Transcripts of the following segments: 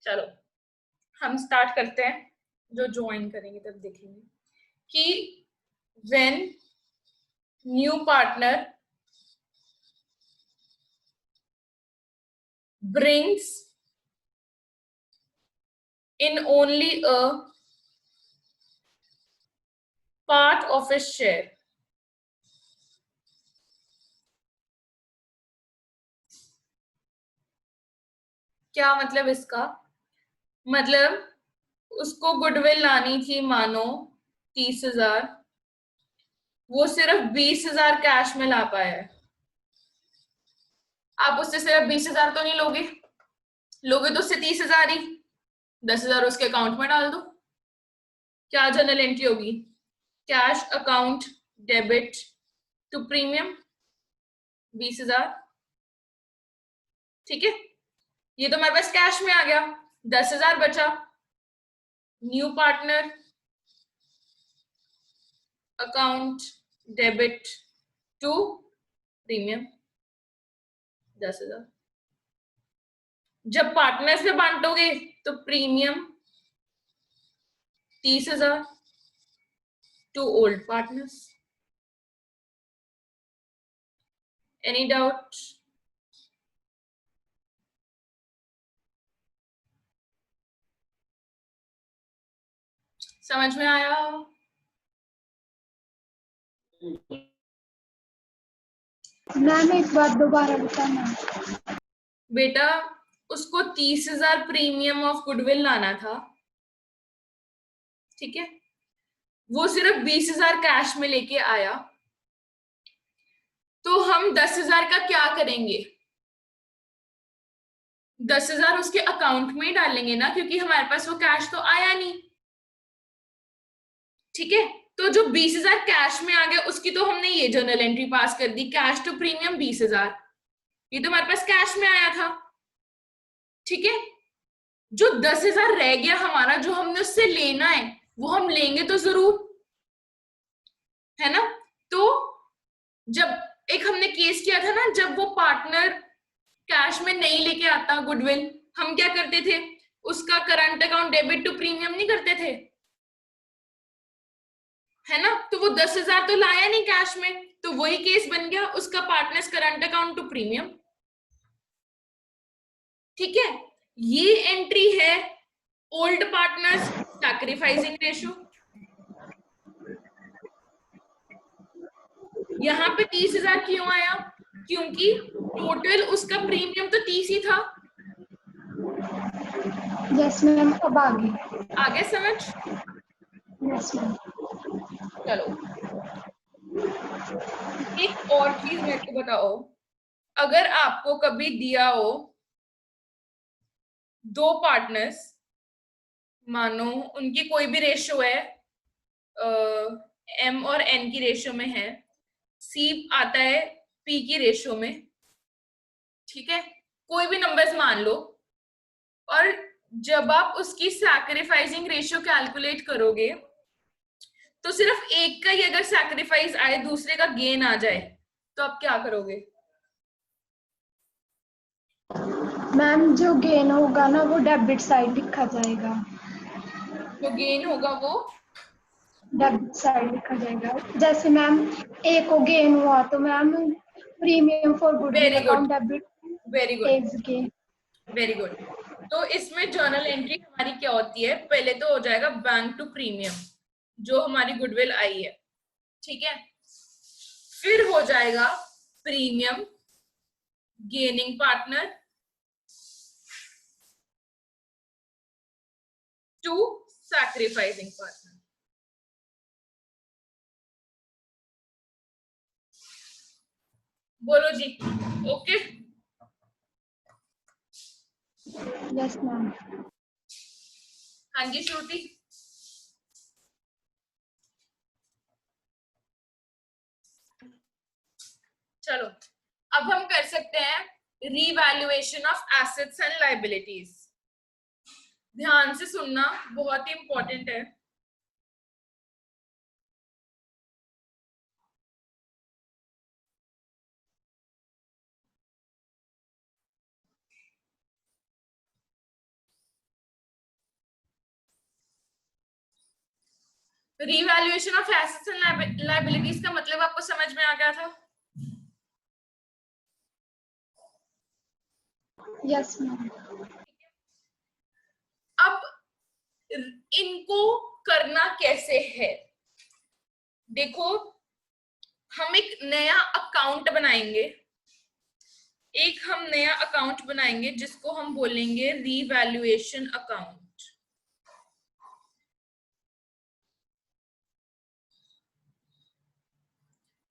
चलो हम स्टार्ट करते हैं, जो ज्वाइन करेंगे तब देखेंगे कि when new partner brings in only a part of his share, क्या मतलब इसका? मतलब उसको गुडविल लानी थी मानो 30,000, वो सिर्फ 20,000 कैश में ला पाया है। आप उससे सिर्फ 20,000 तो नहीं लोगे, लोगे तो उससे 30,000 ही, 10,000 उसके अकाउंट में डाल दो। क्या जर्नल एंट्री होगी? Cash account debit to premium 20,000। ठीक है, ये तो हमारे पास कैश में आ गया, 10,000 बचा। New partner account debit to premium 10,000। जब पार्टनर से बांटोगे तो premium 30,000 to old partners. Any doubt? समझ में आया? मैम एक बार दोबारा बताना। बेटा उसको 30,000 प्रीमियम ऑफ गुडविल लाना था, ठीक है, वो सिर्फ 20,000 कैश में लेके आया, तो हम 10,000 का क्या करेंगे? 10,000 उसके अकाउंट में ही डालेंगे ना, क्योंकि हमारे पास वो कैश तो आया नहीं। ठीक है, तो जो 20,000 कैश में आ गया उसकी तो हमने ये जर्नल एंट्री पास कर दी, कैश टू प्रीमियम 20,000, ये तो हमारे पास कैश में आया था। ठीक है, जो 10,000 रह गया हमारा, जो हमने उससे लेना है, वो हम लेंगे तो जरूर, है ना। तो जब एक हमने केस किया था ना, जब वो पार्टनर कैश में नहीं लेके आता गुडविल, हम क्या करते थे? उसका current account debit to premium नहीं करते थे, है ना। तो वो 10,000 तो लाया नहीं कैश में, तो वही केस बन गया उसका partners current account to premium. ठीक है, ये एंट्री है ओल्ड पार्टनर्स सैक्रिफाइसिंग रेशियो। यहां पे 30,000 क्यों आया? क्योंकि टोटल उसका प्रीमियम तो 30 ही था। यस मैम, अब आगे। आगे समझ? Yes ma'am. चलो एक और चीज मेरे को बताओ, अगर आपको कभी दिया हो दो पार्टनर्स, मानो उनकी कोई भी रेशियो है, एम और एन की रेशियो में है, सी आता है पी की रेशियो में, ठीक है, कोई भी नंबर्स मान लो, और जब आप उसकी सैक्रिफाइसिंग रेशियो कैलकुलेट करोगे तो सिर्फ एक का ही अगर सैक्रिफाइस आए, दूसरे का गेन आ जाए, तो आप क्या करोगे? मैम जो गेन होगा ना वो डेबिट साइड लिखा जाएगा। जो गेन होगा वो डेबिट साइड लिखा जाएगा। जैसे मैम ए को गेन हुआ तो ma'am premium for goodwill very good, account debit very good, is gain. Very good. तो इसमें जर्नल एंट्री हमारी क्या होती है? पहले तो हो जाएगा बैंक टू प्रीमियम, जो हमारी गुडविल आई है, ठीक है, फिर हो जाएगा premium gaining partner to sacrificing partner. बोलो जी, ओके? Yes ma'am. हाँ जी श्रुति। चलो अब हम कर सकते हैं revaluation of assets and liabilities. ध्यान से सुनना, बहुत ही इंपॉर्टेंट है। Revaluation of assets and liabilities का मतलब आपको समझ में आ गया था? Yes ma'am. अब इनको करना कैसे है? देखो, हम एक नया अकाउंट बनाएंगे, जिसको हम बोलेंगे रीवैल्यूएशन अकाउंट।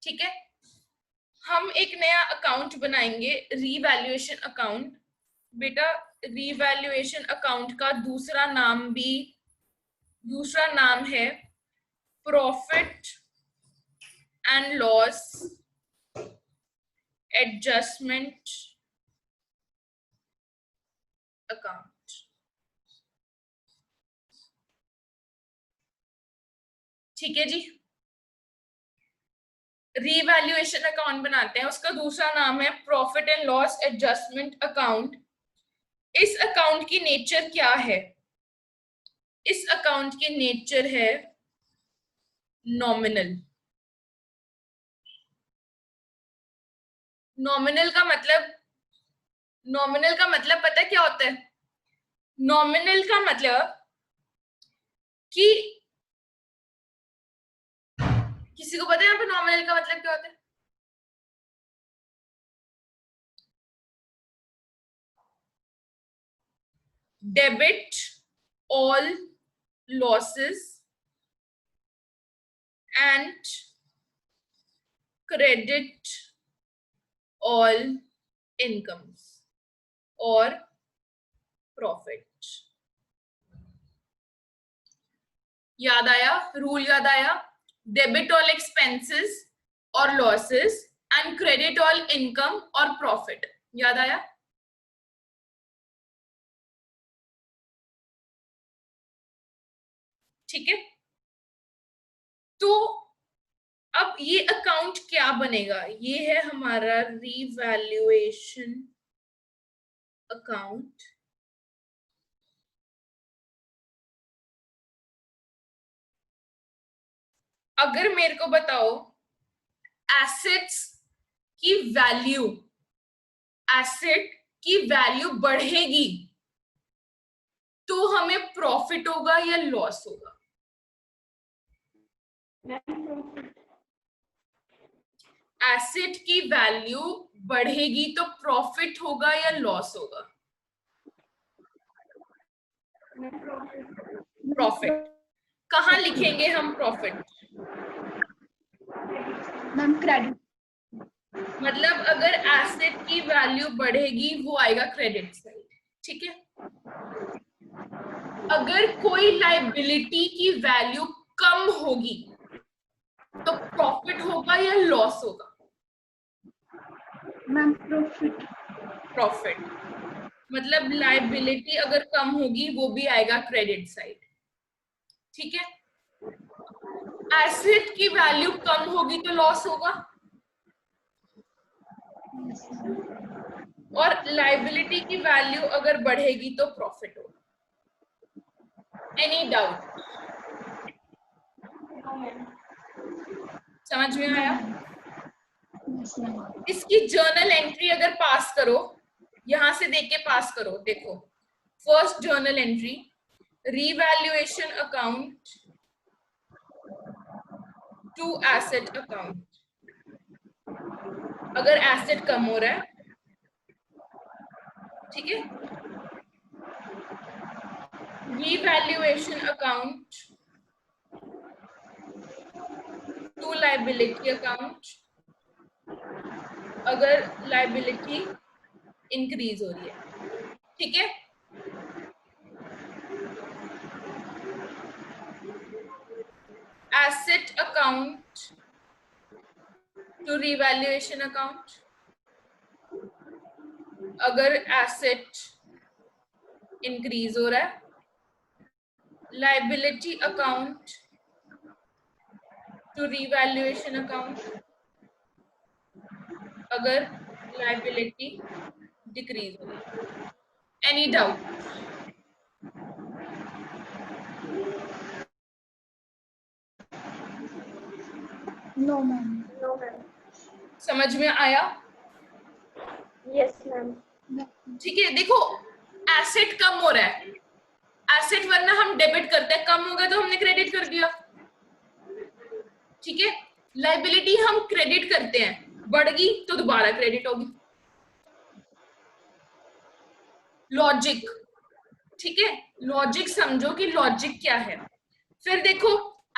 ठीक है, हम एक नया अकाउंट बनाएंगे रीवैल्यूएशन अकाउंट। बेटा, रीवैल्यूएशन अकाउंट का दूसरा नाम है profit and loss adjustment account. ठीक है जी, रीवैल्यूएशन अकाउंट बनाते हैं, उसका दूसरा नाम है profit and loss adjustment account. इस अकाउंट की नेचर क्या है? इस अकाउंट की नेचर है नॉमिनल। नॉमिनल का मतलब पता है क्या होता है? नॉमिनल का मतलब कि किसी को पता है यहाँ पे नॉमिनल का मतलब क्या होता है? Debit all losses and credit all incomes और प्रॉफिट। याद आया? रूल याद आया? डेबिट ऑल एक्सपेंसेस और losses and credit all income और प्रॉफिट। याद आया? ठीक है, तो अब ये अकाउंट क्या बनेगा? ये है हमारा रीवैल्यूएशन अकाउंट। अगर मेरे को बताओ एसेट्स की वैल्यू बढ़ेगी तो हमें प्रॉफिट होगा या लॉस होगा? एसेट की वैल्यू बढ़ेगी तो प्रॉफिट होगा या लॉस होगा? प्रॉफिट। कहाँ लिखेंगे हम प्रॉफिट? Ma'am credit. मतलब अगर एसेट की वैल्यू बढ़ेगी वो आएगा क्रेडिट साइड। ठीक है, अगर कोई लायबिलिटी की वैल्यू कम होगी तो प्रॉफिट होगा या लॉस होगा? Ma'am profit. प्रॉफिट। मतलब लायबिलिटी अगर कम होगी वो भी आएगा क्रेडिट साइड। ठीक है, एसेट की वैल्यू कम होगी तो लॉस होगा और लायबिलिटी की वैल्यू अगर बढ़ेगी तो प्रॉफिट होगा। Any doubt? समझ में आया? इसकी जर्नल एंट्री अगर पास करो, यहां से देख के पास करो। देखो, first journal entry revaluation account to asset account. अगर एसेट कम हो रहा है, ठीक है, revaluation account to liability account अगर लायबिलिटी इंक्रीज हो रही है। ठीक है, asset account to revaluation account अगर एसेट इंक्रीज हो रहा है। Liability account to revaluation account अगर लायबिलिटी डिक्रीज हो रही है। Any doubt? No ma'am. No ma'am. समझ में आया? Yes ma'am. ठीक है, देखो एसेट कम हो रहा है, एसेट वरना हम डेबिट करते हैं, कम हो गया तो हमने क्रेडिट कर दिया। ठीक है, लाइबिलिटी हम क्रेडिट करते हैं, बढ़ गई तो दोबारा क्रेडिट होगी। लॉजिक, ठीक है, लॉजिक समझो कि लॉजिक क्या है। फिर देखो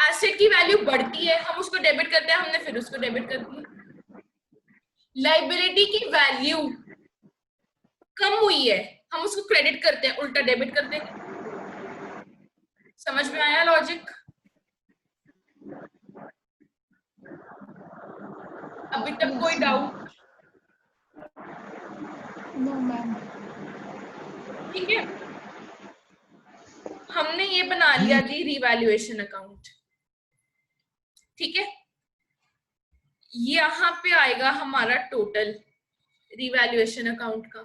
एसेट की वैल्यू बढ़ती है, हम उसको डेबिट करते हैं, हमने फिर उसको डेबिट कर दिया। लाइबिलिटी की वैल्यू कम हुई है, हम उसको क्रेडिट करते हैं, उल्टा डेबिट कर देंगे। समझ में आया लॉजिक? अभी तक कोई डाउट? No ma'am. ठीक है, हमने ये बना लिया जी रिवैल्यूएशन अकाउंट। ठीक है, यहां पे आएगा हमारा टोटल रिवैल्यूएशन अकाउंट का।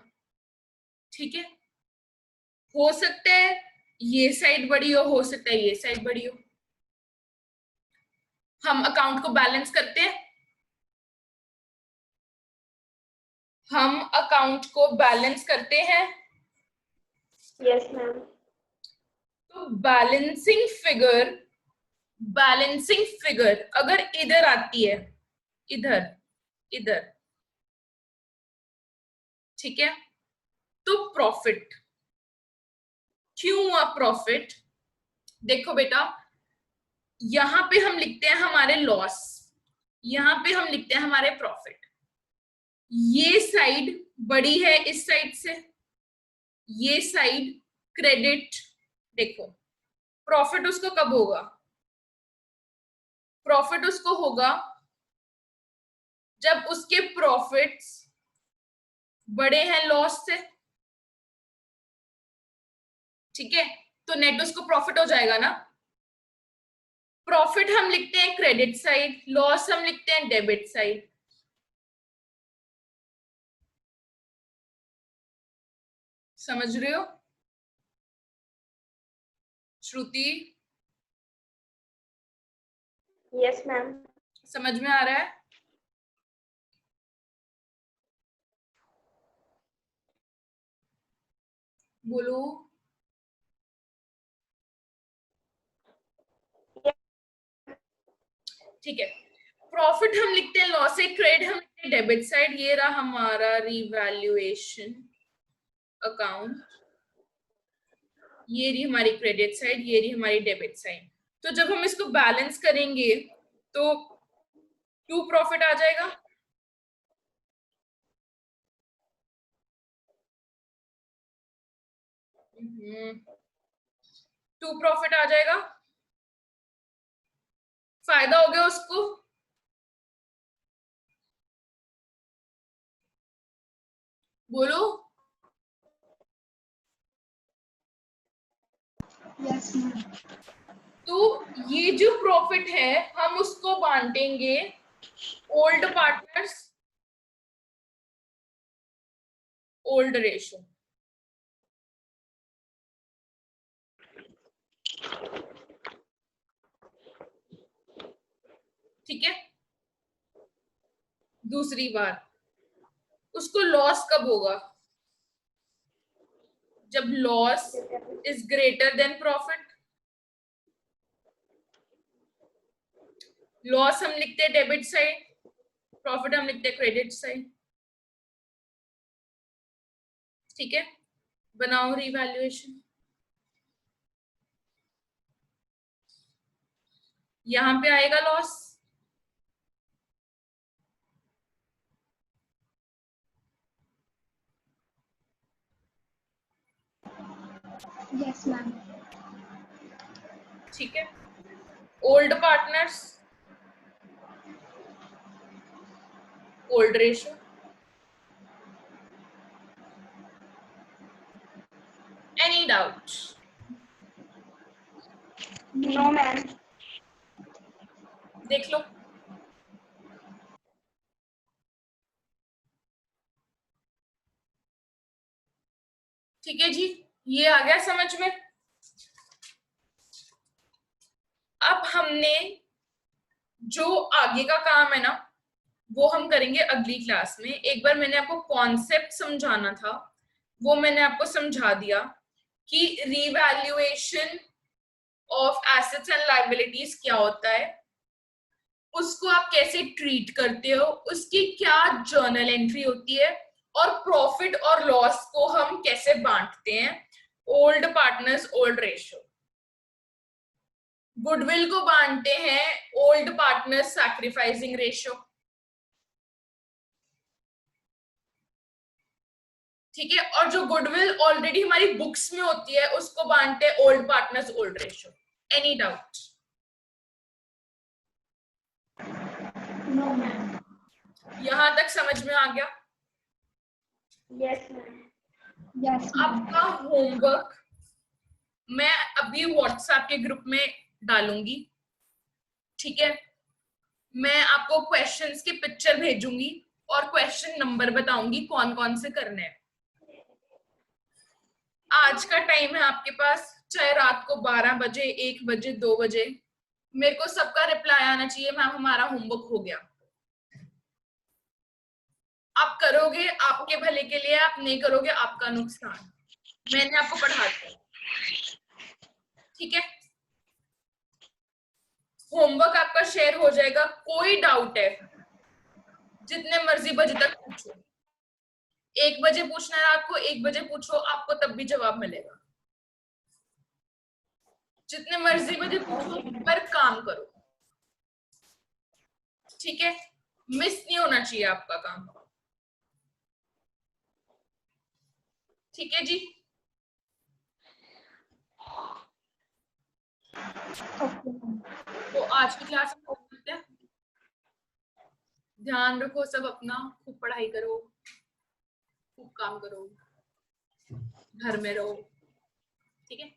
ठीक है, हो सकता है ये साइड बड़ी हो सकता है ये साइड बड़ी हो। हम अकाउंट को बैलेंस करते हैं, हम अकाउंट को बैलेंस करते हैं। Yes ma'am. तो बैलेंसिंग फिगर अगर इधर आती है, इधर इधर, ठीक है, तो प्रॉफिट। क्यों हुआ प्रॉफिट? देखो बेटा, यहां पे हम लिखते हैं हमारे लॉस, यहां पे हम लिखते हैं हमारे प्रॉफिट। ये साइड बड़ी है इस साइड से, ये साइड क्रेडिट। देखो प्रॉफिट उसको कब होगा? प्रॉफिट उसको होगा जब उसके प्रॉफिट्स बड़े हैं लॉस से। ठीक है, तो नेट उसको प्रॉफिट हो जाएगा ना। प्रॉफिट हम लिखते हैं क्रेडिट साइड, लॉस हम लिखते हैं डेबिट साइड। समझ रहे हो श्रुति? Yes ma'am. समझ में आ रहा है? बोलो। ठीक है, प्रॉफिट हम लिखते हैं लॉस से, क्रेडिट हम लिखते हैं डेबिट साइड। ये रहा हमारा रिवैल्यूएशन अकाउंट, ये रही हमारी क्रेडिट साइड, ये रही हमारी डेबिट साइड। तो जब हम इसको बैलेंस करेंगे तो टू प्रॉफिट आ जाएगा। टू प्रॉफिट आ जाएगा, फायदा हो गया उसको। बोलो। Yes ma'am. तो ये जो प्रॉफिट है हम उसको बांटेंगे ओल्ड पार्टनर्स, ओल्ड रेशो। ठीक है, दूसरी बार उसको लॉस कब होगा? जब loss is greater than profit. Loss हम लिखते हैं डेबिट साइड, प्रॉफिट हम लिखते हैं क्रेडिट साइड। ठीक है, बनाओ रिवैल्यूएशन। यहां पे आएगा लॉस, यस मैम। ठीक है, old partners, old ratio. Any doubt? No ma'am. देख लो। ठीक है जी, ये आ गया समझ में। अब हमने जो आगे का काम है ना वो हम करेंगे अगली क्लास में। एक बार मैंने आपको कॉन्सेप्ट समझाना था, वो मैंने आपको समझा दिया कि revaluation of assets and liabilities क्या होता है, उसको आप कैसे ट्रीट करते हो, उसकी क्या जर्नल एंट्री होती है, और प्रॉफिट और लॉस को हम कैसे बांटते हैं, old partners old ratio. Goodwill को बांटते हैं ओल्ड पार्टनर्स सैक्रिफाइसिंग रेशियो, ठीक है। और जो गुडविल ऑलरेडी हमारी बुक्स में होती है उसको बांटते हैं old partners old ratio. Any doubt? No ma'am. यहां तक समझ में आ गया? Yes, ma'am. Yes ma'am. आपका होमवर्क मैं अभी व्हाट्सएप के ग्रुप में डालूंगी, ठीक है। मैं आपको क्वेश्चंस की पिक्चर भेजूंगी और क्वेश्चन नंबर बताऊंगी कौन कौन से करने हैं। आज का टाइम है आपके पास, चाहे रात को 12 बजे, 1 बजे, 2 बजे, मेरे को सबका रिप्लाई आना चाहिए मैम हमारा होमवर्क हो गया। आप करोगे आपके भले के लिए, आप नहीं करोगे आपका नुकसान। मैंने आपको पढ़ा दिया, ठीक है। होमवर्क आपका शेयर हो जाएगा। कोई डाउट है जितने मर्जी बजे तक पूछो, 1 बजे पूछना है रात को, 1 बजे पूछो, आपको तब भी जवाब मिलेगा। जितने मर्जी बजे पूछो पर काम करो, ठीक है। मिस नहीं होना चाहिए आपका काम, ठीक है जी। Okay ma'am. तो आज की क्लास में करते हैं। ध्यान रखो सब अपना, खूब पढ़ाई करो, खूब काम करो, घर में रहो, ठीक है।